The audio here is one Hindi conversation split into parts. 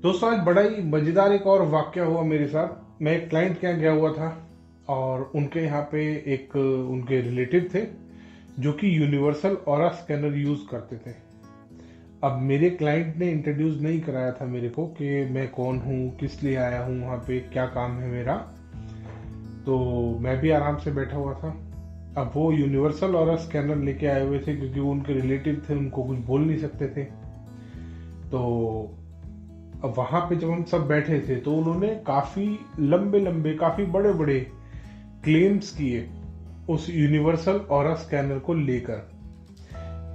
दोस्तों आज बड़ा ही मज़ेदार एक और वाक़या हुआ मेरे साथ। मैं एक क्लाइंट के यहाँ गया हुआ था और उनके यहाँ पे एक उनके रिलेटिव थे जो कि यूनिवर्सल ऑरा स्कैनर यूज़ करते थे। अब मेरे क्लाइंट ने इंट्रोड्यूस नहीं कराया था मेरे को कि मैं कौन हूँ, किस लिए आया हूँ, वहाँ पे क्या काम है मेरा। तो मैं भी आराम से बैठा हुआ था। अब वो यूनिवर्सल ऑरा स्कैनर लेके आए हुए थे क्योंकि वो उनके रिलेटिव थे, उनको कुछ बोल नहीं सकते थे। तो अब वहां पे जब हम सब बैठे थे तो उन्होंने काफी लंबे लंबे काफी बड़े बड़े क्लेम्स किए उस यूनिवर्सल ऑरा स्कैनर को लेकर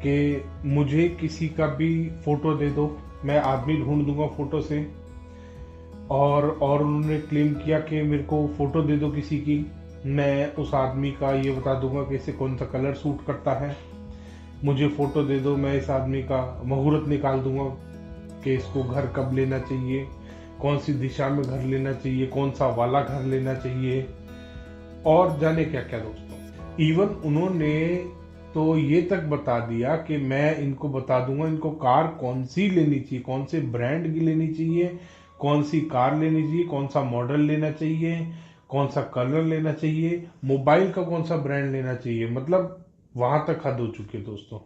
कि मुझे किसी का भी फोटो दे दो, मैं आदमी ढूंढ दूंगा फोटो से। और उन्होंने क्लेम किया कि मेरे को फोटो दे दो किसी की, मैं उस आदमी का ये बता दूंगा कि इसे कौन सा कलर सूट करता है। मुझे फोटो दे दो, मैं इस आदमी का मुहूर्त निकाल दूंगा कि इसको घर कब लेना चाहिए, कौन सी दिशा में घर लेना चाहिए, कौन सा वाला घर लेना चाहिए, और जाने क्या क्या दोस्तों। इवन उन्होंने तो ये तक बता दिया कि मैं इनको बता दूंगा इनको कार कौन सी लेनी चाहिए, कौन से ब्रांड की लेनी चाहिए, कौन सी कार लेनी चाहिए, कौन सा मॉडल लेना चाहिए, कौन सा कलर लेना चाहिए, मोबाइल का कौन सा ब्रांड लेना चाहिए। मतलब वहां तक हद हो चुकी है दोस्तों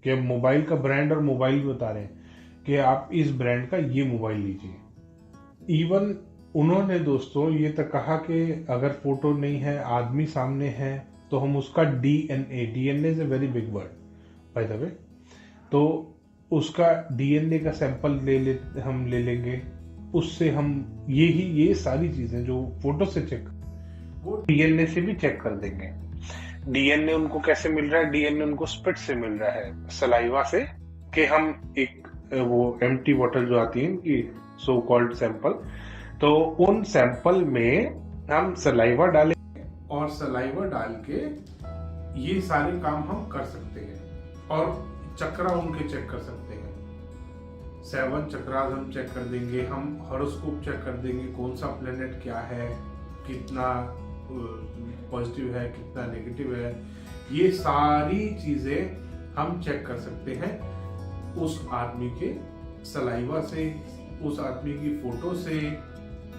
कि अब मोबाइल का ब्रांड और मोबाइल भी बता रहे हैं कि आप इस ब्रांड का ये मोबाइल लीजिए। इवन उन्होंने दोस्तों ये तक कहा कि अगर फोटो नहीं है, आदमी सामने है, तो हम उसका DNA, DNA is a very big word by the way, तो उसका डीएनए का सैंपल हम ले लेंगे। उससे हम ये सारी चीजें जो फोटो से चेक, वो डीएनए से भी चेक कर देंगे। डीएनए उनको कैसे मिल रहा है? डीएनए उनको स्पिट से मिल रहा है, सलाइवा से। कि हम एक वो एम्प्टी बॉटल जो आती है इनकी सो कॉल्ड सैंपल, तो उन सैंपल में हम सलाइवा डालें और सलाइवा डाल के ये सारे काम हम कर सकते हैं। और चक्रा उनके चेक कर सकते हैं, 7 चक्रास हम चेक कर देंगे, हम हॉरोस्कोप चेक कर देंगे, कौन सा प्लेनेट क्या है, कितना पॉजिटिव है, कितना नेगेटिव है, ये सारी चीजें हम चेक कर सकते हैं उस आदमी के सलाइवा से, उस आदमी की फोटो से,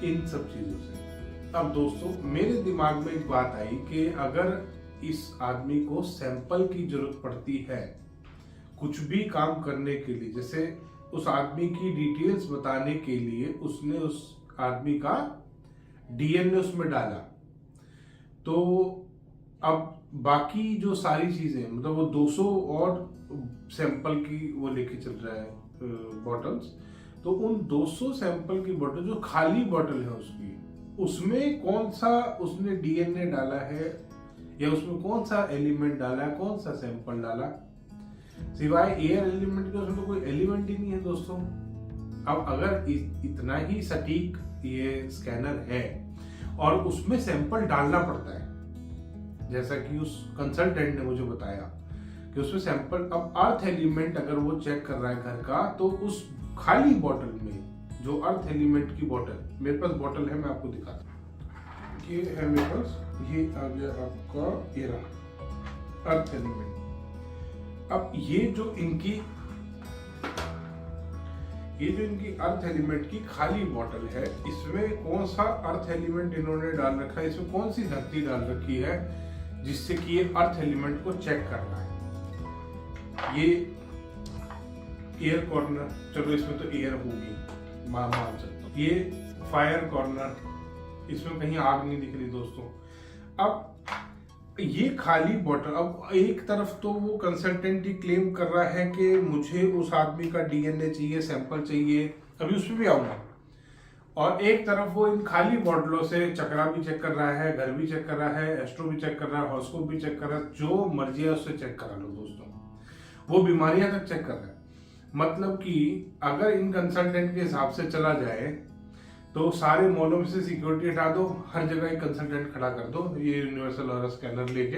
इन सब चीजों से। अब दोस्तों मेरे दिमाग में एक बात आई कि अगर इस आदमी को सैंपल की जरूरत पड़ती है कुछ भी काम करने के लिए, जैसे उस आदमी की डिटेल्स बताने के लिए उसने उस आदमी का डीएनए उसमें डाला, तो अब बाकी जो सारी चीजें, मतलब वो 200 और सैंपल की वो लेके चल रहा है बॉटल्स, तो उन 200 सैंपल की बॉटल जो खाली बॉटल है उसकी, उसमें कौन सा उसने डीएनए डाला है या उसमें कौन सा एलिमेंट डाला है, कौन सा सैंपल डाला, सिवाय एयर एलिमेंट के उसमें तो कोई एलिमेंट ही नहीं है दोस्तों। अब अगर इतना ही सटीक ये स्कैनर है और उसमें सैंपल डालना पड़ता है, जैसा कि उस कंसल्टेंट ने मुझे बताया कि उसमें सैंपल, अब अर्थ एलिमेंट अगर वो चेक कर रहा है घर का, तो उस खाली बॉटल में जो अर्थ एलिमेंट की बॉटल, मेरे पास बॉटल है, मैं आपको दिखाता हूँ, ये है मेरे पास, ये आ गया आपका एरा अर्थ एलिमेंट। अब ये जो इनकी अर्थ एलिमेंट की खाली बॉटल है, इसमें कौन सा अर्थ एलिमेंट इन्होंने डाल रखा है, इसमें कौन सी धरती डाल रखी है जिससे कि ये अर्थ एलिमेंट को चेक करना है। ये एयर कॉर्नर, चलो इसमें तो एयर होगी, मान सकता हूँ। ये फायर कॉर्नर, इसमें कहीं आग नहीं दिख रही दोस्तों। अब ये खाली बॉटल, अब एक तरफ तो वो कंसल्टेंट ही क्लेम कर रहा है कि मुझे उस आदमी का डीएनए चाहिए, सैंपल चाहिए, अभी उस पर भी आऊंगा, और एक तरफ वो इन खाली बॉटलों से चक्रा भी चेक कर रहा है, घर भी चेक कर रहा है, एस्ट्रो भी चेक कर रहा है, हॉरोस्कोप भी चेक कर रहा है, जो मर्जी है उससे चेक करा लो दोस्तों, वो बीमारियां तक चेक कर रहा है। मतलब कि अगर इन कंसल्टेंट के हिसाब से चला जाए तो सारे मॉलों में से सिक्योरिटी हटा दो, हर जगह एक कंसल्टेंट खड़ा कर दो, ये यूनिवर्सल ऑरा स्कैनर लेके,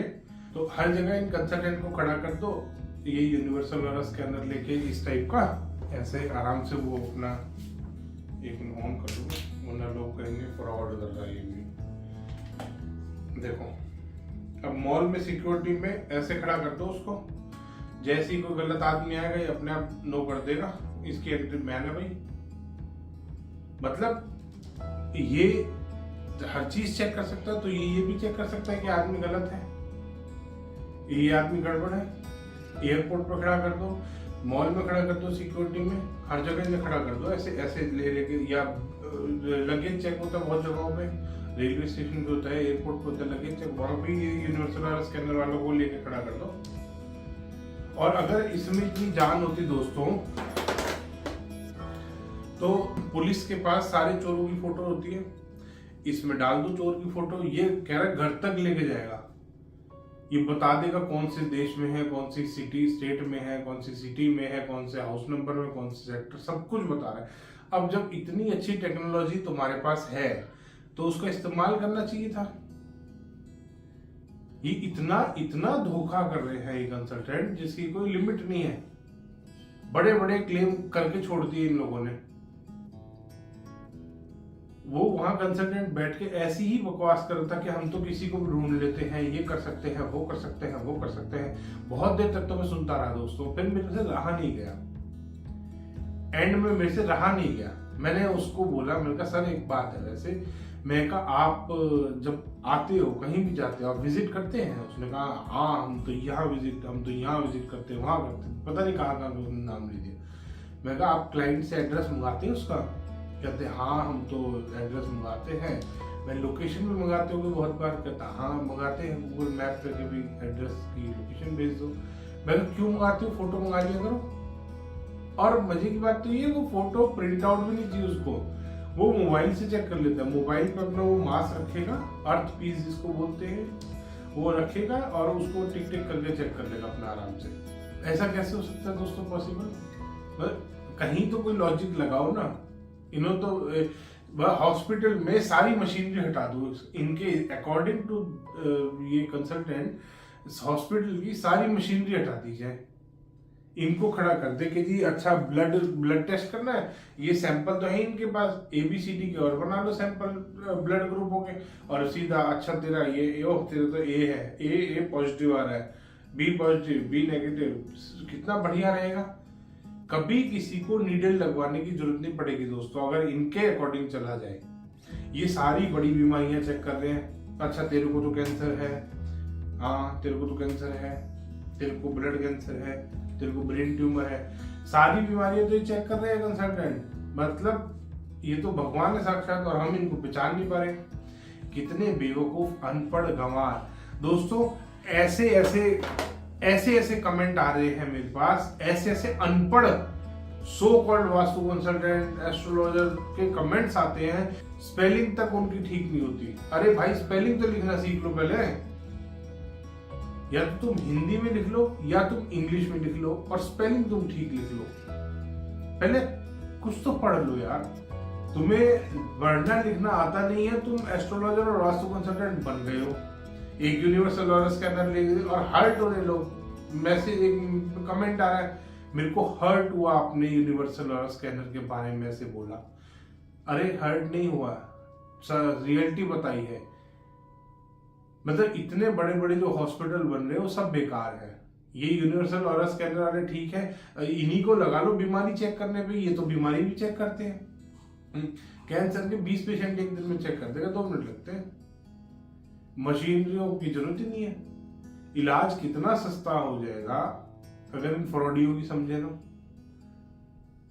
तो हर जगह इन कंसल्टेंट को खड़ा कर दो, ये यूनिवर्सल ऑरा स्कैनर लेके इस टाइप का, ऐसे आराम से वो अपना एक ऑन कर दो, वरना लोग कहेंगे फ्रॉड कर रहा है ये भी। देखो अब मॉल में सिक्योरिटी में ऐसे खड़ा कर दो उसको, जैसे ही कोई गलत आदमी आएगा ये अपने आप नो कर देगा, इसकी एंट्री बैन है भाई, मतलब ये हर चीज चेक कर सकता है, तो ये भी चेक कर सकता है कि आदमी गलत है, ये आदमी गड़बड़ है। एयरपोर्ट पर खड़ा कर दो, मॉल में खड़ा कर दो, सिक्योरिटी में, हर जगह में खड़ा कर दो, ऐसे ऐसे ले लेके, या लगेज चेक होता है बहुत जगहों पे, रेलवे स्टेशन पे होता है, एयरपोर्ट पे होता है लगेज चेक, वहां भी यूनिवर्सल स्कैनर वालों को लेके खड़ा कर दो। और अगर इसमें इतनी जान होती दोस्तों, तो पुलिस के पास सारे चोरों की फोटो होती है, इसमें डाल दो चोर की फोटो, ये कह रहा है घर तक लेके जाएगा, ये बता देगा कौन से देश में है, कौन सी सिटी स्टेट में है, कौन सी सिटी में है, कौन से हाउस नंबर में, कौन से सेक्टर, सब कुछ बता रहा है। अब जब इतनी अच्छी टेक्नोलॉजी तुम्हारे पास है तो उसका इस्तेमाल करना चाहिए था। ये इतना इतना धोखा कर रहे हैं ये कंसल्टेंट जिसकी कोई लिमिट नहीं है, बड़े बड़े क्लेम करके छोड़ दिए इन लोगों ने। वो वहां कंसल्टेंट बैठ के ऐसी ही बकवास कर रहा था कि हम तो किसी को भी ढूंढ लेते हैं, ये कर सकते हैं, वो कर सकते हैं, वो कर सकते हैं। बहुत देर तक तो मैं सुनता रहा दोस्तों, फिर मेरे से रहा नहीं गया, एंड में मेरे से रहा नहीं गया। मैंने उसको बोला, मैंने कहा सर एक बात है, वैसे मैं कहा आप जब आते हो कहीं भी जाते हो आप विजिट करते हैं? उसने कहा हाँ हम तो यहाँ विजिट करते हैं, वहां करते हैं, पता नहीं कहाँ नाम ले दिया। मैं कहा आप क्लाइंट से एड्रेस मंगाते हैं उसका? कहते हाँ हम तो एड्रेस मंगाते हैं। मैं लोकेशन भी मंगाते होंगे बहुत बार? कहता हाँ मंगाते हैं, गूगल मैप करके भी एड्रेस की लोकेशन भेज दो। मैं क्यों मंगाती हूँ, फोटो मंगा लिया करो। और मजे की बात तो ये, वो फोटो प्रिंट आउट भी नहीं चाहिए उसको, वो मोबाइल से चेक कर लेता है। मोबाइल पर अपना वो मास्क रखेगा, अर्थ पीस जिसको बोलते हैं, वो रखेगा और उसको टिक टिक करके चेक कर लेगा अपना आराम से। ऐसा कैसे हो सकता है दोस्तों पॉसिबल? कहीं तो कोई लॉजिक लगाओ ना। इन्होंने तो हॉस्पिटल में सारी मशीनरी हटा दो इनके अकॉर्डिंग टू ये कंसल्टेंट, हॉस्पिटल की सारी मशीनरी हटा दी जाए, इनको खड़ा कर दे कि जी अच्छा ब्लड टेस्ट करना है, ये सैंपल तो है इनके पास, ABCD के और बना लो सैंपल ब्लड ग्रुपों के, और सीधा अच्छा तेरा ये तेरा तो ए है, ए पॉजिटिव आ रहा है, B पॉजिटिव, B नेगेटिव, कितना बढ़िया रहेगा। कभी किसी को नीडल लगवाने की जरूरत नहीं पड़ेगी दोस्तों, अगर इनके अकॉर्डिंग चला जाए। ये सारी बड़ी बीमारियां चेक कर रहे हैं, अच्छा तेरे को तो कैंसर है, हाँ तेरे को तो कैंसर है, तेरे को ब्लड कैंसर है, तेरे को ब्रेन ट्यूमर है, सारी बीमारियां तो ये चेक कर रहे हैं कंसल्टेंट। मतलब ये तो भगवान है साक्षात, और हम इनको पहचान नहीं पा रहे। कितने बेवकूफ अनपढ़ गंवार दोस्तों, ऐसे ऐसे कमेंट आ रहे हैं मेरे पास, ऐसे ऐसे अनपढ़ so called vastu consultant astrologer के कमेंट्स आते हैं, स्पेलिंग तक उनकी ठीक नहीं होती। अरे भाई स्पेलिंग तो लिखना सीख लो पहले, या तो तुम हिंदी में लिख लो या तुम इंग्लिश में लिख लो, और स्पेलिंग तुम ठीक लिख लो। पहले कुछ तो पढ़ लो यार, तुम्हें पढ़ना लिखना आता नहीं है, तुम एस्ट्रोलॉजर और वास्तु कंसल्टेंट बन गए हो। एक यूनिवर्सल ऑरा स्कैनर ले गए और हर्ट होने लोग, मैसेज एक कमेंट आ रहा है, मेरे को हर्ट हुआ आपने यूनिवर्सल ऑरा स्कैनर के बारे में ऐसे बोला। अरे हर्ट नहीं हुआ, रियलिटी बताई है। मतलब इतने बड़े बड़े जो हॉस्पिटल बन रहे हैं वो सब बेकार है। ये यूनिवर्सल ऑरा स्कैनर वाले ठीक है, इन्हीं को लगा लो बीमारी चेक करने पे, ये तो बीमारी भी चेक करते हैं। कैंसर के 20 पेशेंट एक दिन में चेक कर देगा, 2 मिनट लगते हैं। मशीनरियों की जरूरत ही नहीं है। इलाज कितना सस्ता हो जाएगा अगर इन फ्रॉडियों की समझे तो।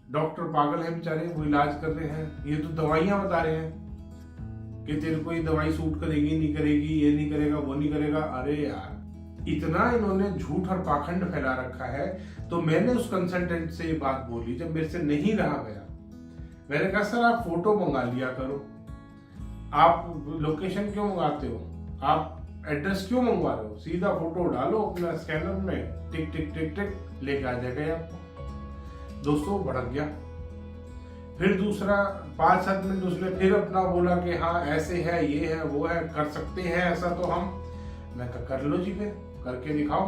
डॉक्टर पागल है बेचारे, वो इलाज कर रहे हैं, ये तो दवाइयां बता रहे हैं कि तेरे को ये दवाई सूट करेगी नहीं करेगी, ये नहीं करेगा वो नहीं करेगा। अरे यार इतना इन्होंने झूठ और पाखंड फैला रखा है। तो मैंने उस कंसल्टेंट से ये बात बोली जब मेरे से नहीं रहा गया, मैंने कहा सर आप फोटो मंगा लिया करो, आप लोकेशन क्यों मंगाते हो, आप एड्रेस क्यों मंगवा रहे हो, सीधा फोटो डालो अपना स्कैनर में, टिक टिक टिक टिक लेके आ जाएगा आपको। दोस्तों भड़क गया। फिर दूसरा 5-7 मिनट उसने फिर अपना बोला कि हाँ ऐसे है, ये है, वो है, कर सकते हैं ऐसा तो हम। मैं कहा कर लो जी, फिर करके दिखाओ,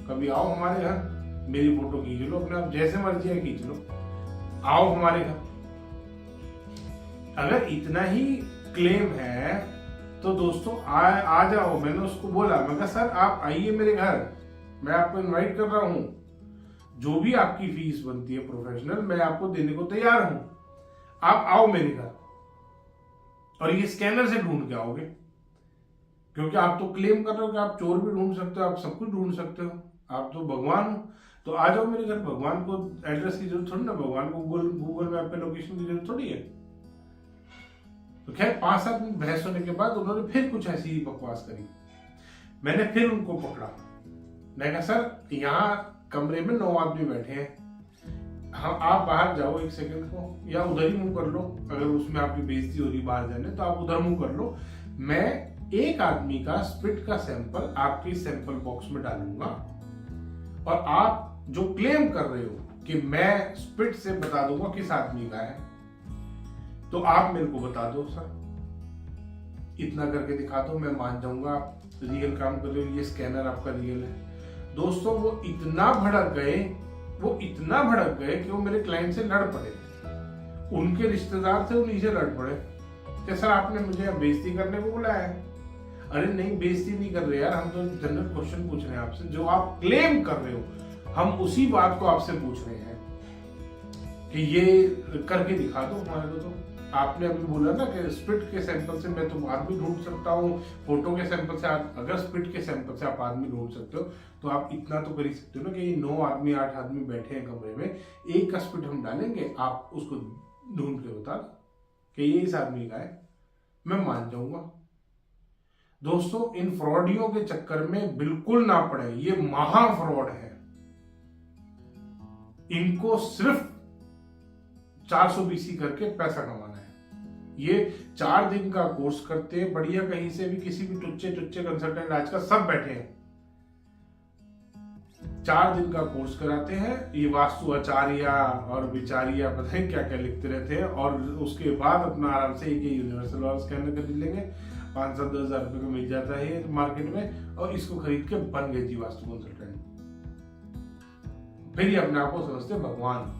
कभी आओ हमारे घर, मेरी फोटो खींच लो अपने आप, जैसे मर्जी है खींच लो, आओ हमारे घर। अगर इतना ही क्लेम है तो दोस्तों आ जाओ। मैंने उसको बोला, मैं कहा सर आप आइए मेरे घर, मैं आपको इनवाइट कर रहा हूं, जो भी आपकी फीस बनती है प्रोफेशनल मैं आपको देने को तैयार हूं, आप आओ मेरे घर। और ये स्कैनर से ढूंढ के आओगे, क्योंकि आप तो क्लेम कर रहे हो कि आप चोर भी ढूंढ सकते हो, आप सब कुछ ढूंढ सकते हो, आप तो भगवान हो। तो आ जाओ मेरे घर, भगवान को एड्रेस की जरूरत थोड़ी ना, भगवान को गूगल मैप पे लोकेशन की जरूरत थोड़ी है। तो खैर 5-7 मिनट बहस होने के बाद उन्होंने फिर कुछ ऐसी ही बकवास करी। मैंने फिर उनको पकड़ा, मैं कहा सर यहाँ कमरे में 9 आदमी बैठे हैं, हाँ आप बाहर जाओ 1 सेकंड को, या उधर ही मुंह कर लो, अगर उसमें आपकी बेइज्जती हो रही बाहर जाने तो आप उधर मुंह कर लो। मैं एक आदमी का स्पिट का सैंपल आपके सैंपल बॉक्स में डालूंगा, और आप जो क्लेम कर रहे हो कि मैं स्पिट से बता दूंगा किस आदमी का है, तो आप मेरे को बता दो सर, इतना करके दिखा दो, मैं मान जाऊंगा आप रियल काम कर रहे हो, ये स्कैनर आपका रियल है। दोस्तों वो इतना भड़क गए कि वो मेरे क्लाइंट से लड़ पड़े, उनके रिश्तेदार थे उन्हीं से लड़ पड़े कि सर आपने मुझे बेइज्जती करने को बुलाया है। अरे नहीं, बेइज्जती नहीं कर रहे यार, हम तो जनरल क्वेश्चन पूछ रहे हैं आपसे, जो आप क्लेम कर रहे हो हम उसी बात को आपसे पूछ रहे हैं कि ये करके दिखा दो हमारे को। तो आपने अभी बोला ना कि स्पिट के सैंपल से मैं तो आदमी ढूंढ सकता हूँ, फोटो के सैंपल से अगर स्पिट के सैंपल से आप आदमी ढूंढ सकते हो, तो आप इतना तो कर ही सकते हो ना कि 9 आदमी 8 आदमी बैठे हैं कमरे में, एक का स्पिट हम डालेंगे, आप उसको ढूंढ के बता दो कि ये इस आदमी का है, मैं मान जाऊंगा। दोस्तों इन फ्रॉडियों के चक्कर में बिल्कुल ना पड़े, ये महा फ्रॉड है। इनको सिर्फ 420 करके पैसा कमाना है। ये 4 दिन का कोर्स करते हैं, बढ़िया कहीं से भी किसी भी टुच्चे कंसल्टेंट आजकल सब बैठे हैं, 4 दिन का कोर्स कराते हैं, ये वास्तु आचार्य और विचारिया पता नहीं क्या क्या लिखते रहते हैं, और उसके बाद अपना आराम से एक यूनिवर्सल वाला स्कैनर खरीद लेंगे, 5-7 रुपए का मिल जाता है ये मार्केट में, और इसको खरीद के बन गए जी वास्तु कंसल्टेंट। फिर ये अपने आप को समझते भगवान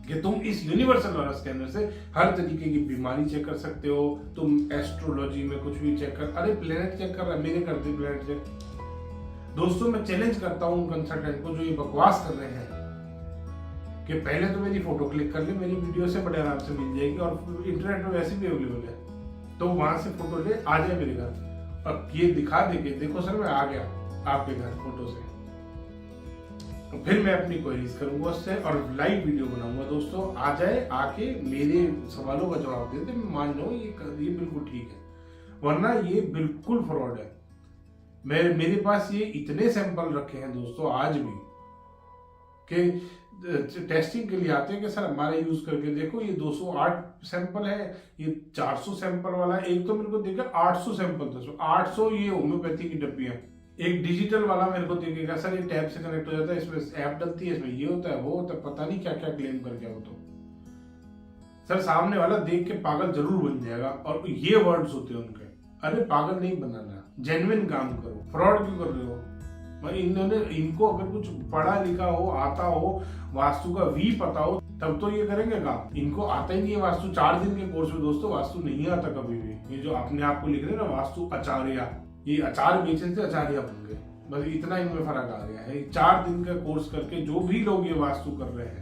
कि तुम इस यूनिवर्सल वाला स्कैनर से हर तरीके की बीमारी चेक कर सकते हो, तुम एस्ट्रोलॉजी में कुछ भी चेक कर, अरे प्लेनेट चेक कर रहा है, मेरे कर दे प्लेनेट चेक। दोस्तों मैं चैलेंज करता हूं उन कंसल्टेंट को जो ये बकवास कर रहे हैं कि पहले तो मेरी फोटो क्लिक कर ले, मेरी वीडियो से बड़े आराम से मिल जाएगी, और इंटरनेट में वैसे भी अवेलेबल है, तो वहां से फोटो ले आ जाए मेरे घर, और ये दिखा दे के देखो सर मैं आ गया आपके घर फोटो से, फिर मैं अपनी क्वेरीज करूंगा उससे और लाइव वीडियो बनाऊंगा। दोस्तों आ जाए, आके मेरे सवालों का जवाब दे दे, मैं मान जाऊं ये बिल्कुल ठीक है, वरना ये बिल्कुल फ्रॉड है। मेरे पास ये इतने सैंपल रखे हैं दोस्तों आज भी कि टेस्टिंग के लिए आते हैं कि सर हमारा यूज करके देखो, ये 208 सैंपल है, ये 400 सैंपल वाला है, एक तो मेरे को देखा 800 सैंपल था, 800 ये होम्योपैथी की डब्बियां, एक डिजिटल वाला मेरे को देखेगा सर ये टैब से कनेक्ट हो जाता है, इसमें ऐप डलती है, इसमें ये होता है वो होता है, पता नहीं क्या क्या क्लेम करके हो। तो सर सामने वाला देख के पागल जरूर बन जाएगा, और ये वर्ड्स होते हैं उनके, अरे पागल नहीं बनाना, जेन्युइन काम करो, फ्रॉड क्यों कर रहे हो। इनको अगर कुछ पढ़ा लिखा हो, आता हो, वास्तु का वी पता हो, तब तो ये करेंगे काम। इनको आता ही नहीं है वास्तु, 4 दिन के कोर्स में दोस्तों वास्तु नहीं आता कभी भी। ये जो अपने आप को लिख रहे हैं ना वास्तु आचार्य, ये अचार बेचने से आचार्य बन गए, बस इतना इनमें फर्क आ गया है। 4 दिन का कोर्स करके जो भी लोग ये वास्तु कर रहे हैं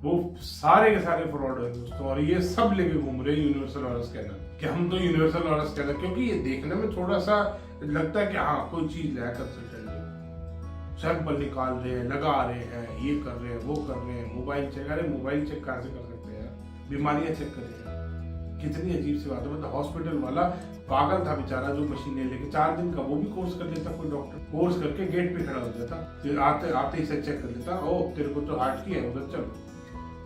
वो सारे के सारे फ्रॉड है दोस्तों, और ये सब लेके घूम रहे हैं यूनिवर्सल वाला स्कैनर कि हम तो यूनिवर्सल वाला स्कैनर, क्योंकि ये देखने में थोड़ा सा लगता है कि हाँ कोई चीज लाया कंसल्टेंट, सैंपल निकाल रहे हैं, लगा रहे हैं, ये कर रहे हैं, वो कर रहे हैं, मोबाइल चेक। अरे मोबाइल चेक कहाँ से कर सकते हैं, बीमारियां चेक कर रहे हैं, कितनी अजीब सी बात है। मतलब हॉस्पिटल वाला पागल था बेचारा जो मशीनें लेके 4 दिन का वो भी कोर्स कर लेता, कोई डॉक्टर कोर्स करके गेट पे खड़ा हो जाता, फिर आते ही से चेक कर लेता, ओ तेरे को तो हार्ट की है उधर चल,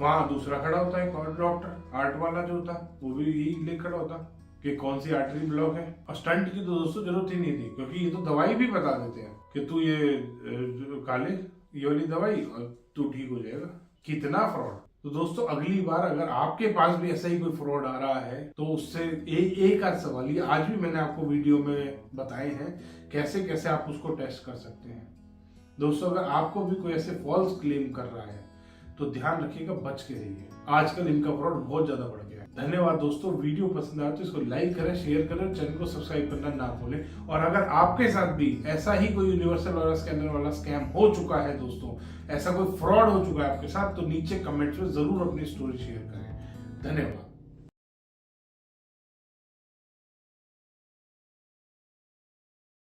वहां दूसरा खड़ा होता है और डॉक्टर हार्ट वाला जो था वो भी यही ले खड़ा होता कि कौन सी आर्टरी ब्लॉक है। और स्टंट की तो दोस्तों जरूरत ही नहीं थी, क्योंकि ये तो दवाई भी बता देते हैं कि तू ये काले ये वाली दवाई और तू ठीक हो जाएगा। कितना फ्रॉड। तो दोस्तों अगली बार अगर आपके पास भी ऐसा ही कोई फ्रॉड आ रहा है तो उससे एक आध सवाल, ये आज भी मैंने आपको वीडियो में बताए हैं कैसे कैसे आप उसको टेस्ट कर सकते हैं। दोस्तों अगर आपको भी कोई ऐसे फॉल्स क्लेम कर रहा है तो ध्यान रखिएगा, बच के रहिए। आजकल इनका फ्रॉड बहुत ज्यादा बढ़ गया है। धन्यवाद दोस्तों, वीडियो पसंद आए तो इसको लाइक करें, शेयर करें, चैनल को सब्सक्राइब करना ना भूलें। और अगर आपके साथ भी ऐसा ही कोई यूनिवर्सल वाला स्कैनर वाला स्कैम हो चुका है दोस्तों, ऐसा कोई फ्रॉड हो चुका है आपके साथ, तो नीचे कमेंट्स में जरूर अपनी स्टोरी शेयर करें। धन्यवाद।